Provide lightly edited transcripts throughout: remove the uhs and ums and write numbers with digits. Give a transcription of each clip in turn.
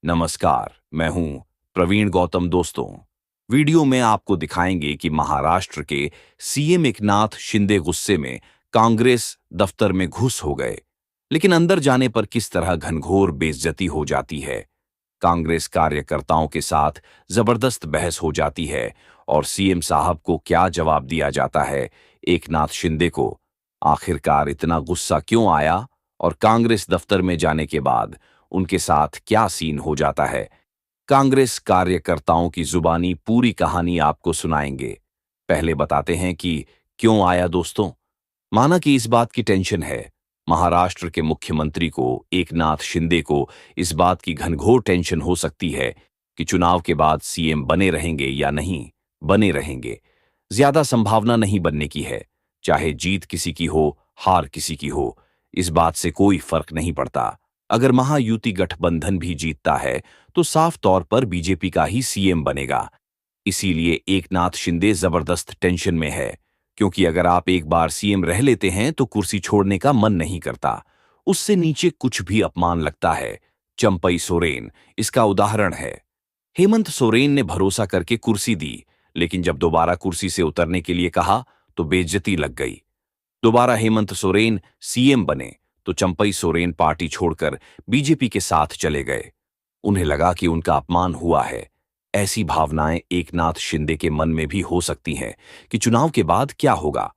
नमस्कार, मैं हूं प्रवीण गौतम। दोस्तों, वीडियो में आपको दिखाएंगे कि महाराष्ट्र के सीएम एकनाथ शिंदे गुस्से में कांग्रेस दफ्तर में घुस हो गए, लेकिन अंदर जाने पर किस तरह घनघोर बेइज्जती हो जाती है। कांग्रेस कार्यकर्ताओं के साथ जबरदस्त बहस हो जाती है और सीएम साहब को क्या जवाब दिया जाता है एकनाथ शिंदे को। आखिरकार इतना गुस्सा क्यों आया और कांग्रेस दफ्तर में जाने के बाद उनके साथ क्या सीन हो जाता है। कांग्रेस कार्यकर्ताओं की जुबानी पूरी कहानी आपको सुनाएंगे। पहले बताते हैं कि क्यों आया। दोस्तों, माना कि इस बात की टेंशन है। महाराष्ट्र के मुख्यमंत्री को एकनाथ शिंदे को इस बात की घनघोर टेंशन हो सकती है कि चुनाव के बाद सीएम बने रहेंगे या नहीं बने रहेंगे। ज्यादा संभावना नहीं बनने की है। चाहे जीत किसी की हो, हार किसी की हो, इस बात से कोई फर्क नहीं पड़ता। अगर महायुति गठबंधन भी जीतता है तो साफ तौर पर बीजेपी का ही सीएम बनेगा। इसीलिए एकनाथ शिंदे जबरदस्त टेंशन में है, क्योंकि अगर आप एक बार सीएम रह लेते हैं तो कुर्सी छोड़ने का मन नहीं करता। उससे नीचे कुछ भी अपमान लगता है। चंपई सोरेन इसका उदाहरण है। हेमंत सोरेन ने भरोसा करके कुर्सी दी, लेकिन जब दोबारा कुर्सी से उतरने के लिए कहा तो बेइज्जती लग गई। दोबारा हेमंत सोरेन सीएम बने तो चंपई सोरेन पार्टी छोड़कर बीजेपी के साथ चले गए। उन्हें लगा कि उनका अपमान हुआ है। ऐसी भावनाएं एकनाथ शिंदे के मन में भी हो सकती हैं कि चुनाव के बाद क्या होगा।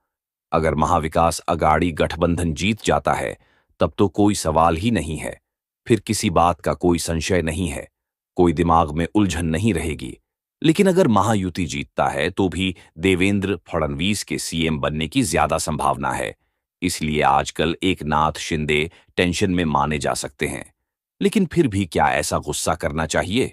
अगर महाविकास अघाड़ी गठबंधन जीत जाता है तब तो कोई सवाल ही नहीं है। फिर किसी बात का कोई संशय नहीं है, कोई दिमाग में उलझन नहीं रहेगी। लेकिन अगर महायुति जीतता है तो भी देवेंद्र फडणवीस के सीएम बनने की ज्यादा संभावना है। इसलिए आजकल एकनाथ शिंदे टेंशन में माने जा सकते हैं। लेकिन फिर भी क्या ऐसा गुस्सा करना चाहिए?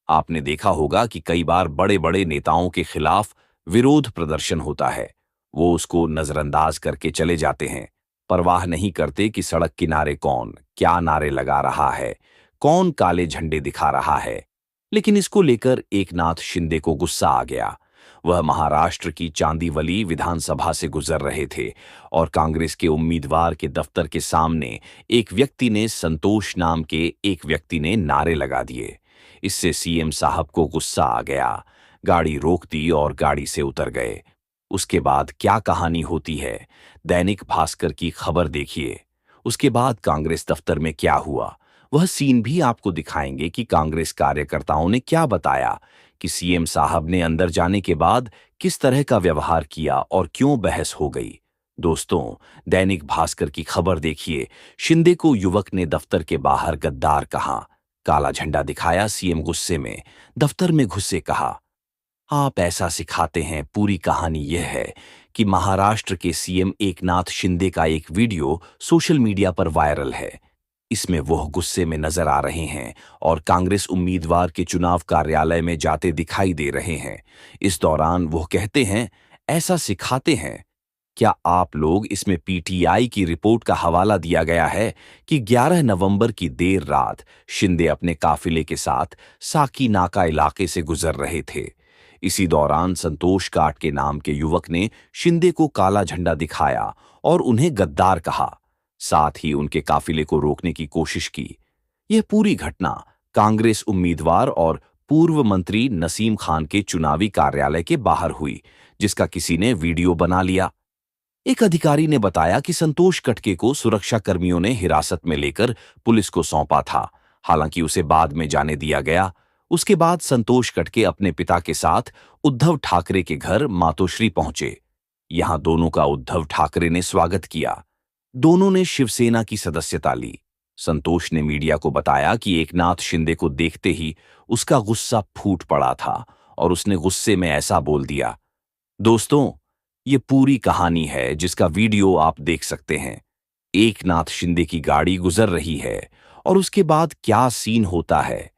आपने देखा होगा कि कई बार बड़े बड़े नेताओं के खिलाफ विरोध प्रदर्शन होता है। वो उसको नजरअंदाज करके चले जाते हैं, परवाह नहीं करते कि सड़क किनारे कौन क्या नारे लगा रहा है, कौन काले झंडे दिखा रहा है। लेकिन इसको लेकर एकनाथ शिंदे को गुस्सा आ गया। वह महाराष्ट्र की चांदीवली विधानसभा से गुजर रहे थे और कांग्रेस के उम्मीदवार के दफ्तर के सामने एक व्यक्ति ने, संतोष नाम के एक व्यक्ति ने नारे लगा दिए। इससे सीएम साहब को गुस्सा आ गया। गाड़ी रोक दी और गाड़ी से उतर गए। उसके बाद क्या कहानी होती है, दैनिक भास्कर की खबर देखिए। उसके बाद कांग्रेस दफ्तर में क्या हुआ, वह सीन भी आपको दिखाएंगे कि कांग्रेस कार्यकर्ताओं ने क्या बताया, कि सीएम साहब ने अंदर जाने के बाद किस तरह का व्यवहार किया और क्यों बहस हो गई। दोस्तों, दैनिक भास्कर की खबर देखिए। शिंदे को युवक ने दफ्तर के बाहर गद्दार कहा, काला झंडा दिखाया। सीएम गुस्से में दफ्तर में घुसे, कहा, आप ऐसा सिखाते हैं। पूरी कहानी यह है कि महाराष्ट्र के सीएम एकनाथ शिंदे का एक वीडियो सोशल मीडिया पर वायरल है। इसमें वह गुस्से में नजर आ रहे हैं और कांग्रेस उम्मीदवार के चुनाव कार्यालय में जाते दिखाई दे रहे हैं। इस दौरान वह कहते हैं, ऐसा सिखाते हैं। क्या आप लोग इसमें पीटीआई की रिपोर्ट का हवाला दिया गया है कि 11 नवंबर की देर रात शिंदे अपने काफिले के साथ साकी नाका इलाके से गुजर रहे थे। इसी दौरान संतोष काट के नाम के युवक ने शिंदे को काला झंडा दिखाया और उन्हें गद्दार कहा। साथ ही उनके काफिले को रोकने की कोशिश की। यह पूरी घटना कांग्रेस उम्मीदवार और पूर्व मंत्री नसीम खान के चुनावी कार्यालय के बाहर हुई, जिसका किसी ने वीडियो बना लिया। एक अधिकारी ने बताया कि संतोष कटके को सुरक्षा कर्मियों ने हिरासत में लेकर पुलिस को सौंपा था। हालांकि उसे बाद में जाने दिया गया। उसके बाद संतोष कटके अपने पिता के साथ उद्धव ठाकरे के घर मातोश्री पहुंचे। यहां दोनों का उद्धव ठाकरे ने स्वागत किया। दोनों ने शिवसेना की सदस्यता ली। संतोष ने मीडिया को बताया कि एकनाथ शिंदे को देखते ही उसका गुस्सा फूट पड़ा था और उसने गुस्से में ऐसा बोल दिया। दोस्तों, ये पूरी कहानी है जिसका वीडियो आप देख सकते हैं। एकनाथ शिंदे की गाड़ी गुजर रही है और उसके बाद क्या सीन होता है।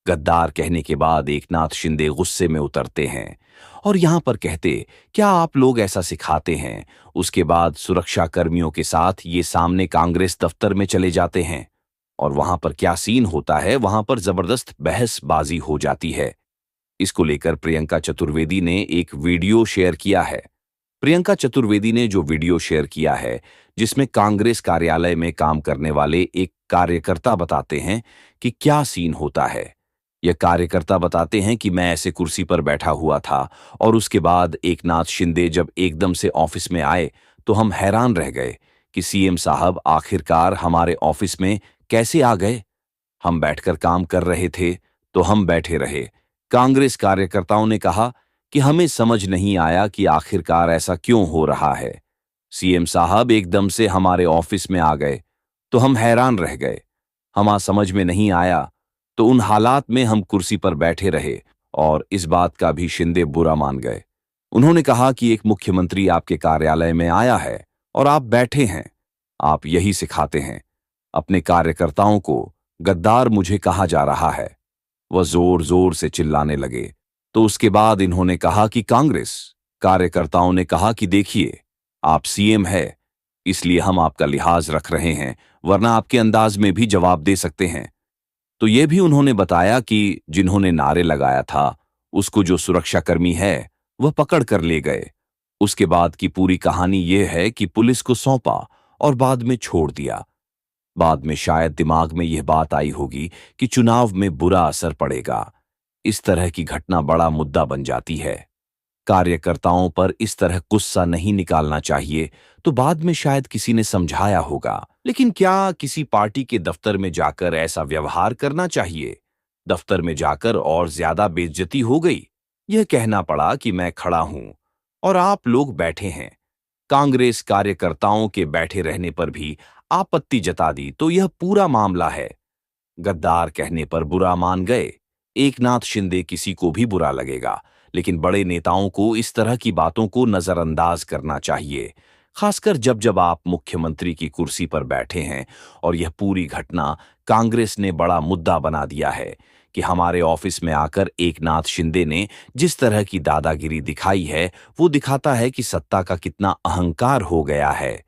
गद्दार कहने के बाद एकनाथ शिंदे गुस्से में उतरते हैं और यहां पर कहते, क्या आप लोग ऐसा सिखाते हैं। उसके बाद सुरक्षा कर्मियों के साथ ये सामने कांग्रेस दफ्तर में चले जाते हैं और वहां पर क्या सीन होता है, वहां पर जबरदस्त बहसबाजी हो जाती है। इसको लेकर प्रियंका चतुर्वेदी ने एक वीडियो शेयर किया है। प्रियंका चतुर्वेदी ने जो वीडियो शेयर किया है, जिसमें कांग्रेस कार्यालय में काम करने वाले एक कार्यकर्ता बताते हैं कि क्या सीन होता है। यह कार्यकर्ता बताते हैं कि मैं ऐसे कुर्सी पर बैठा हुआ था और उसके बाद एकनाथ शिंदे जब एकदम से ऑफिस में आए तो हम हैरान रह गए कि सीएम साहब आखिरकार हमारे ऑफिस में कैसे आ गए। हम बैठकर काम कर रहे थे तो हम बैठे रहे। कांग्रेस कार्यकर्ताओं ने कहा कि हमें समझ नहीं आया कि आखिरकार ऐसा क्यों हो रहा है। सीएम साहब एकदम से हमारे ऑफिस में आ गए तो हम हैरान रह गए। हमारा समझ में नहीं आया तो उन हालात में हम कुर्सी पर बैठे रहे और इस बात का भी शिंदे बुरा मान गए। उन्होंने कहा कि एक मुख्यमंत्री आपके कार्यालय में आया है और आप बैठे हैं। आप यही सिखाते हैं अपने कार्यकर्ताओं को। गद्दार मुझे कहा जा रहा है। वह जोर जोर से चिल्लाने लगे। तो उसके बाद इन्होंने कहा कि कांग्रेस कार्यकर्ताओं ने कहा कि देखिए, आप सीएम है इसलिए हम आपका लिहाज रख रहे हैं, वरना आपके अंदाज में भी जवाब दे सकते हैं। तो यह भी उन्होंने बताया कि जिन्होंने नारे लगाया था उसको जो सुरक्षाकर्मी है वह पकड़ कर ले गए। उसके बाद की पूरी कहानी यह है कि पुलिस को सौंपा और बाद में छोड़ दिया। बाद में शायद दिमाग में यह बात आई होगी कि चुनाव में बुरा असर पड़ेगा। इस तरह की घटना बड़ा मुद्दा बन जाती है। कार्यकर्ताओं पर इस तरह गुस्सा नहीं निकालना चाहिए, तो बाद में शायद किसी ने समझाया होगा। लेकिन क्या किसी पार्टी के दफ्तर में जाकर ऐसा व्यवहार करना चाहिए? दफ्तर में जाकर और ज्यादा बेइज्जती हो गई। यह कहना पड़ा कि मैं खड़ा हूं और आप लोग बैठे हैं। कांग्रेस कार्यकर्ताओं के बैठे रहने पर भी आपत्ति जता दी तो यह पूरा मामला है। गद्दार कहने पर बुरा मान गए। एकनाथ शिंदे किसी को भी बुरा लगेगा, लेकिन बड़े नेताओं को इस तरह की बातों को नजरअंदाज करना चाहिए, खासकर जब जब आप मुख्यमंत्री की कुर्सी पर बैठे हैं। और यह पूरी घटना कांग्रेस ने बड़ा मुद्दा बना दिया है कि हमारे ऑफिस में आकर एकनाथ शिंदे ने जिस तरह की दादागिरी दिखाई है वो दिखाता है कि सत्ता का कितना अहंकार हो गया है।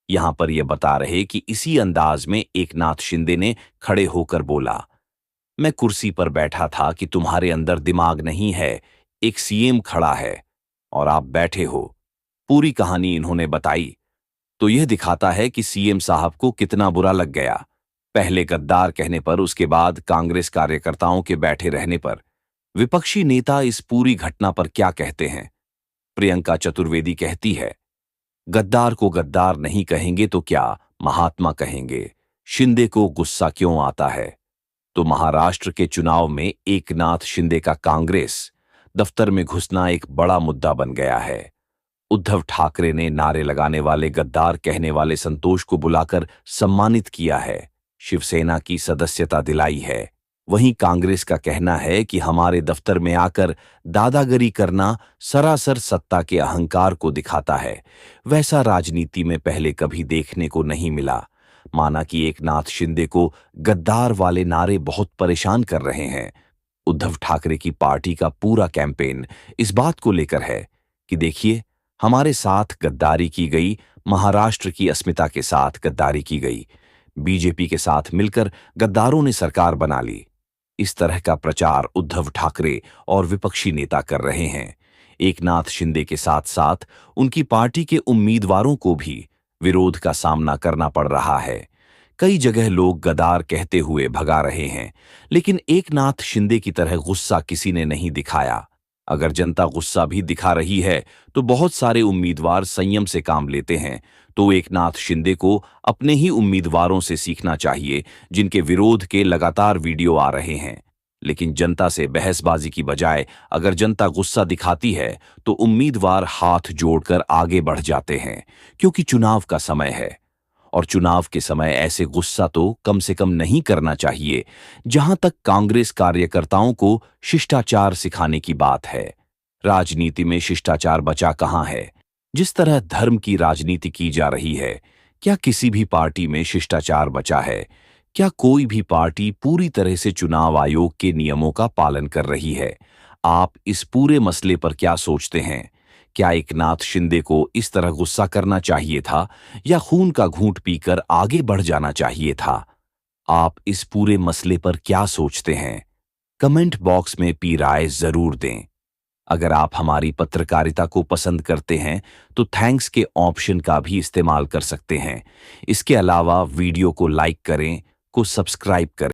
यहां पर यह बता रहे कि इसी अंदाज में एकनाथ शिंदे ने खड़े होकर बोला, मैं कुर्सी पर बैठा था कि तुम्हारे अंदर दिमाग नहीं है, एक सीएम खड़ा है और आप बैठे हो। पूरी कहानी इन्होंने बताई। तो यह दिखाता है कि सीएम साहब को कितना बुरा लग गया। पहले गद्दार कहने पर, उसके बाद कांग्रेस कार्यकर्ताओं के बैठे रहने पर। विपक्षी नेता इस पूरी घटना पर क्या कहते हैं? प्रियंका चतुर्वेदी कहती है, गद्दार को गद्दार नहीं कहेंगे तो क्या महात्मा कहेंगे? शिंदे को गुस्सा क्यों आता है? तो महाराष्ट्र के चुनाव में एकनाथ शिंदे का कांग्रेस दफ्तर में घुसना एक बड़ा मुद्दा बन गया है। उद्धव ठाकरे ने नारे लगाने वाले, गद्दार कहने वाले संतोष को बुलाकर सम्मानित किया है, शिवसेना की सदस्यता दिलाई है। वहीं कांग्रेस का कहना है कि हमारे दफ्तर में आकर दादागिरी करना सरासर सत्ता के अहंकार को दिखाता है। वैसा राजनीति में पहले कभी देखने को नहीं मिला। माना कि एकनाथ शिंदे को गद्दार वाले नारे बहुत परेशान कर रहे हैं। उद्धव ठाकरे की पार्टी का पूरा कैंपेन इस बात को लेकर है कि देखिए, हमारे साथ गद्दारी की गई, महाराष्ट्र की अस्मिता के साथ गद्दारी की गई, बीजेपी के साथ मिलकर गद्दारों ने सरकार बना ली। इस तरह का प्रचार उद्धव ठाकरे और विपक्षी नेता कर रहे हैं। एकनाथ शिंदे के साथ साथ उनकी पार्टी के उम्मीदवारों को भी विरोध का सामना करना पड़ रहा है। कई जगह लोग गद्दार कहते हुए भगा रहे हैं, लेकिन एकनाथ शिंदे की तरह गुस्सा किसी ने नहीं दिखाया। अगर जनता गुस्सा भी दिखा रही है तो बहुत सारे उम्मीदवार संयम से काम लेते हैं। तो एकनाथ शिंदे को अपने ही उम्मीदवारों से सीखना चाहिए, जिनके विरोध के लगातार वीडियो आ रहे हैं। लेकिन जनता से बहसबाजी की बजाय अगर जनता गुस्सा दिखाती है तो उम्मीदवार हाथ जोड़कर आगे बढ़ जाते हैं, क्योंकि चुनाव का समय है। और चुनाव के समय ऐसे गुस्सा तो कम से कम नहीं करना चाहिए। जहां तक कांग्रेस कार्यकर्ताओं को शिष्टाचार सिखाने की बात है, राजनीति में शिष्टाचार बचा कहां है? जिस तरह धर्म की राजनीति की जा रही है, क्या किसी भी पार्टी में शिष्टाचार बचा है? क्या कोई भी पार्टी पूरी तरह से चुनाव आयोग के नियमों का पालन कर रही है? आप इस पूरे मसले पर क्या सोचते हैं? क्या एकनाथ शिंदे को इस तरह गुस्सा करना चाहिए था या खून का घूंट पीकर आगे बढ़ जाना चाहिए था? आप इस पूरे मसले पर क्या सोचते हैं? कमेंट बॉक्स में अपनी राय जरूर दें। अगर आप हमारी पत्रकारिता को पसंद करते हैं तो थैंक्स के ऑप्शन का भी इस्तेमाल कर सकते हैं। इसके अलावा वीडियो को लाइक करें, को सब्सक्राइब करें।